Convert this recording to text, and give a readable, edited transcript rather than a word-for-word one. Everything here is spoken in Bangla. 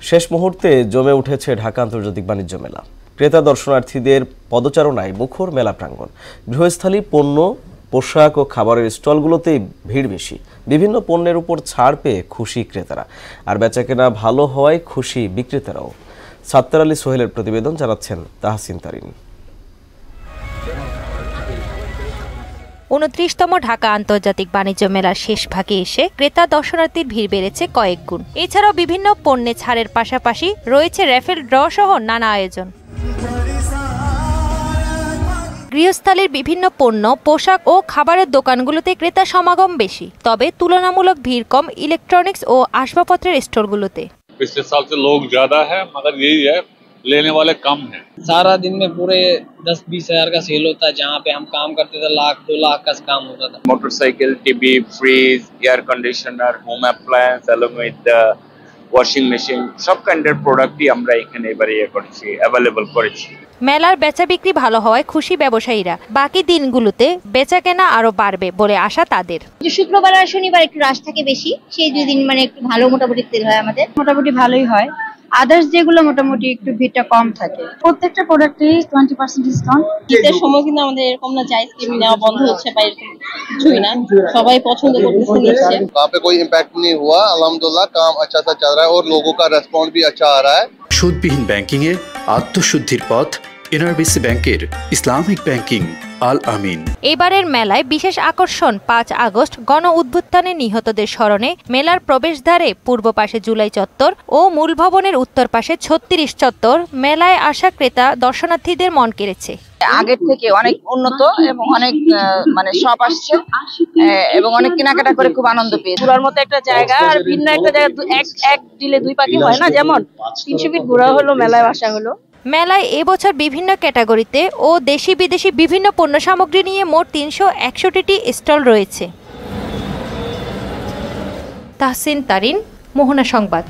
শেষ মুহূর্তে জমে উঠেছে ঢাকা আন্তর্জাতিক বাণিজ্য মেলা। ক্রেতা দর্শনার্থীদের পদচারণায় মুখর মেলা প্রাঙ্গণ। গৃহস্থালী পণ্য, পোশাক ও খাবারের স্টলগুলোতেই ভিড় বেশি। বিভিন্ন পণ্যের উপর ছাড় পেয়ে খুশি ক্রেতারা, আর বেচাকেনা ভালো হওয়ায় খুশি বিক্রেতারাও। সাত্তার আলী সোহেলের প্রতিবেদন, জানাচ্ছেন তাহসিন তারিন। 29তম ঢাকা আন্তর্জাতিক বাণিজ্য মেলার শেষ ভাগে এসে ক্রেতা দর্শনার্থীর ভিড় বেড়েছে কয়েক গুণ। এছাড়াও বিভিন্ন পণ্যে ছাড়ের পাশাপাশি রয়েছে র্যাফেল ড্র সহ নানা আয়োজন। গৃহস্থালীর বিভিন্ন পণ্য, পোশাক ও খাবারের দোকানগুলোতে ক্রেতা সমাগম বেশি, তবে তুলনামূলক ভিড় কম ইলেকট্রনিক্স ও আসবাবপত্রের স্টোরগুলোতে। पिछले साल से लोग ज्यादा है, मगर यही है लेने वाले कम हैं। सारा दिन में पूरे 10-20 हजार का सेल होता है। जहाँ पे हम काम करते थे 1-2 लाख का काम होता था। Motorcycle, TV, fridge, air conditioner, home appliance along with the washing machine সব কাইন্ডের প্রোডাক্টই আমরা এখানে এবারে অ্যাভেলেবল করেছি। মেলার বেচা বিক্রি ভালো হওয়ায় খুশি ব্যবসায়ীরা। বাকি দিনগুলোতে বেচাকেনা আরো বাড়বে বলে আশা তাদের। শুক্রবার আর শনিবার একটু রাশ থাকে বেশি, সেই দুই দিন মানে একটু ভালো মোটামুটি সেল হয় আমাদের। মোটামুটি ভালোই হয়। আদার্স যেগুলো মোটামুটি একটু ভিড়টা কম থাকে। প্রত্যেকটা প্রোডাক্টে 20% ডিসকাউন্ট। ঈদের সময় কিন্তু আমাদের এরকম না যে আইসক্রিম নেওয়া বন্ধ হচ্ছে বা এরকম কিছুই না, সবাই পছন্দ করতেছে নিচ্ছে। वहाँ पे कोई इम्पैक्ट नहीं हुआ, अल्हम्दुलिल्लाह काम अच्छा सा चल रहा है और लोगों का रेस्पॉन्स भी अच्छा आ रहा है। সুদবিহীন ব্যাংকিং এ আত্মশুদ্ধির পথ এনআরবিসি ব্যাংকের ইসলামিক ব্যাংকিং আল আমিন। এবারের মেলায় বিশেষ আকর্ষণ 5 আগস্ট গণ উত্থানে নিহতদের স্মরণে মেলার প্রবেশদ্বারে পূর্ব পাশে জুলাই চত্বর ও মূল ভবনের উত্তর পাশে 36 চত্বর। মেলায় আসা ক্রেতা দর্শনার্থীদের মন কেড়েছে। আগের থেকে অনেক উন্নত এবং অনেক মানে সব আসছে এবং অনেক কেনাকাটা করে খুব আনন্দ পেয়েছে। ঘোরার মতো একটা জায়গা আর ভিন্ন একটা জায়গা, এক দিলে দুই পাখি হয় না, যেমন 300 ফিট ঘোরা হলো, মেলায় আসা হলো। মেলায় এবছর বিভিন্ন ক্যাটাগরিতে ও দেশি বিদেশি বিভিন্ন পণ্য সামগ্রী নিয়ে মোট 361টি স্টল রয়েছে। তাহসিন তারিন, মোহনা সংবাদ।